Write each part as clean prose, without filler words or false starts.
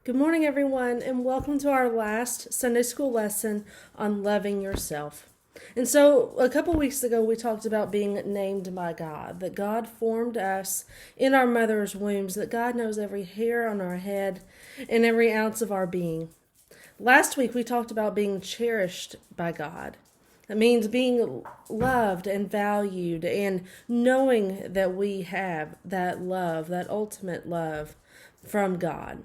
Good morning, everyone, and welcome to our last Sunday school lesson on loving yourself. And so, a couple weeks ago, we talked about being named by God, that God formed us in our mother's wombs, that God knows every hair on our head and every ounce of our being. Last week, we talked about being cherished by God. It means being loved and valued and knowing that we have that love, that ultimate love from God.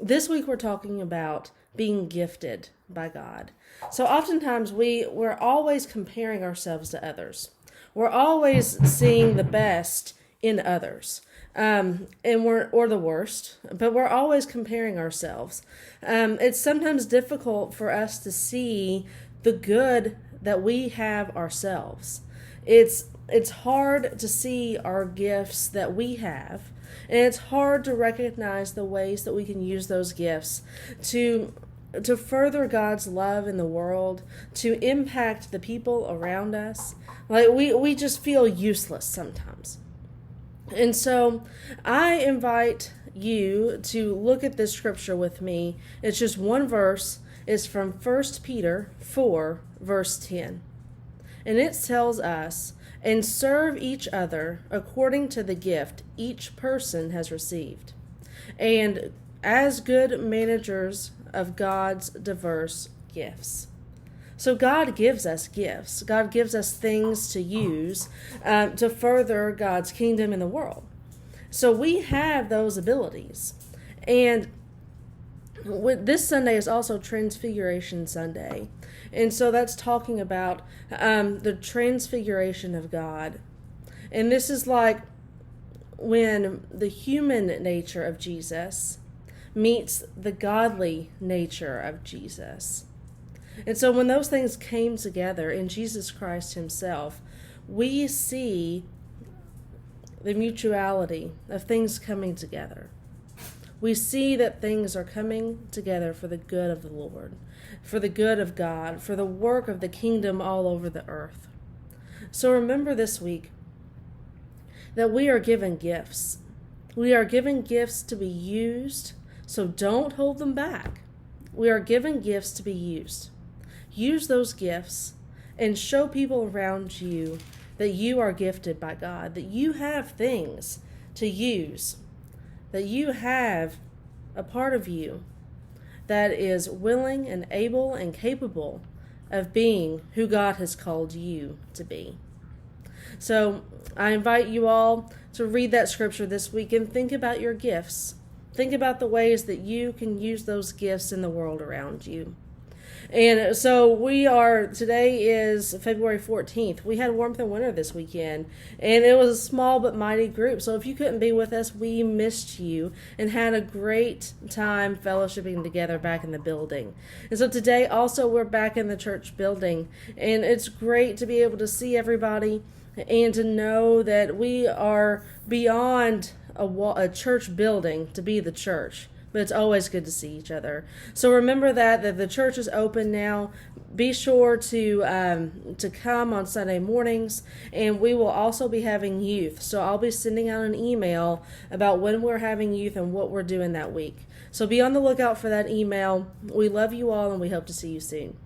This week we're talking about being gifted by God. So oftentimes we're always comparing ourselves to others. We're always seeing the best in others. And or the worst, but we're always comparing ourselves. It's sometimes difficult for us to see the good that we have ourselves. It's hard to see our gifts that we have, and it's hard to recognize the ways that we can use those gifts to further God's love in the world, to impact the people around us. Like we just feel useless sometimes. And so I invite you to look at this scripture with me. It's just one verse. It's from 1 Peter 4, verse 10. And it tells us, "And serve each other according to the gift each person has received, and as good managers of God's diverse gifts." So God gives us gifts. God gives us things to use to further God's kingdom in the world. So we have those abilities. And this Sunday is also Transfiguration Sunday. And so that's talking about the transfiguration of God. And this is like when the human nature of Jesus meets the godly nature of Jesus. And so when those things came together in Jesus Christ himself, we see the mutuality of things coming together. We see that things are coming together for the good of the Lord, for the good of God, for the work of the kingdom all over the earth. So remember this week that we are given gifts. We are given gifts to be used, so don't hold them back. We are given gifts to be used. Use those gifts and show people around you that you are gifted by God, that you have things to use, that you have a part of you that is willing and able and capable of being who God has called you to be. So I invite you all to read that scripture this week and think about your gifts. Think about the ways that you can use those gifts in the world around you. And so today is February 14th. We had Warmth and Winter this weekend, and it was a small but mighty group. So if you couldn't be with us, we missed you and had a great time fellowshipping together back in the building. And so today also we're back in the church building, and it's great to be able to see everybody and to know that we are beyond a church building to be the church. But it's always good to see each other. So remember that the church is open now. Be sure to come on Sunday mornings, and we will also be having youth. So I'll be sending out an email about when we're having youth and what we're doing that week. So be on the lookout for that email. We love you all, and we hope to see you soon.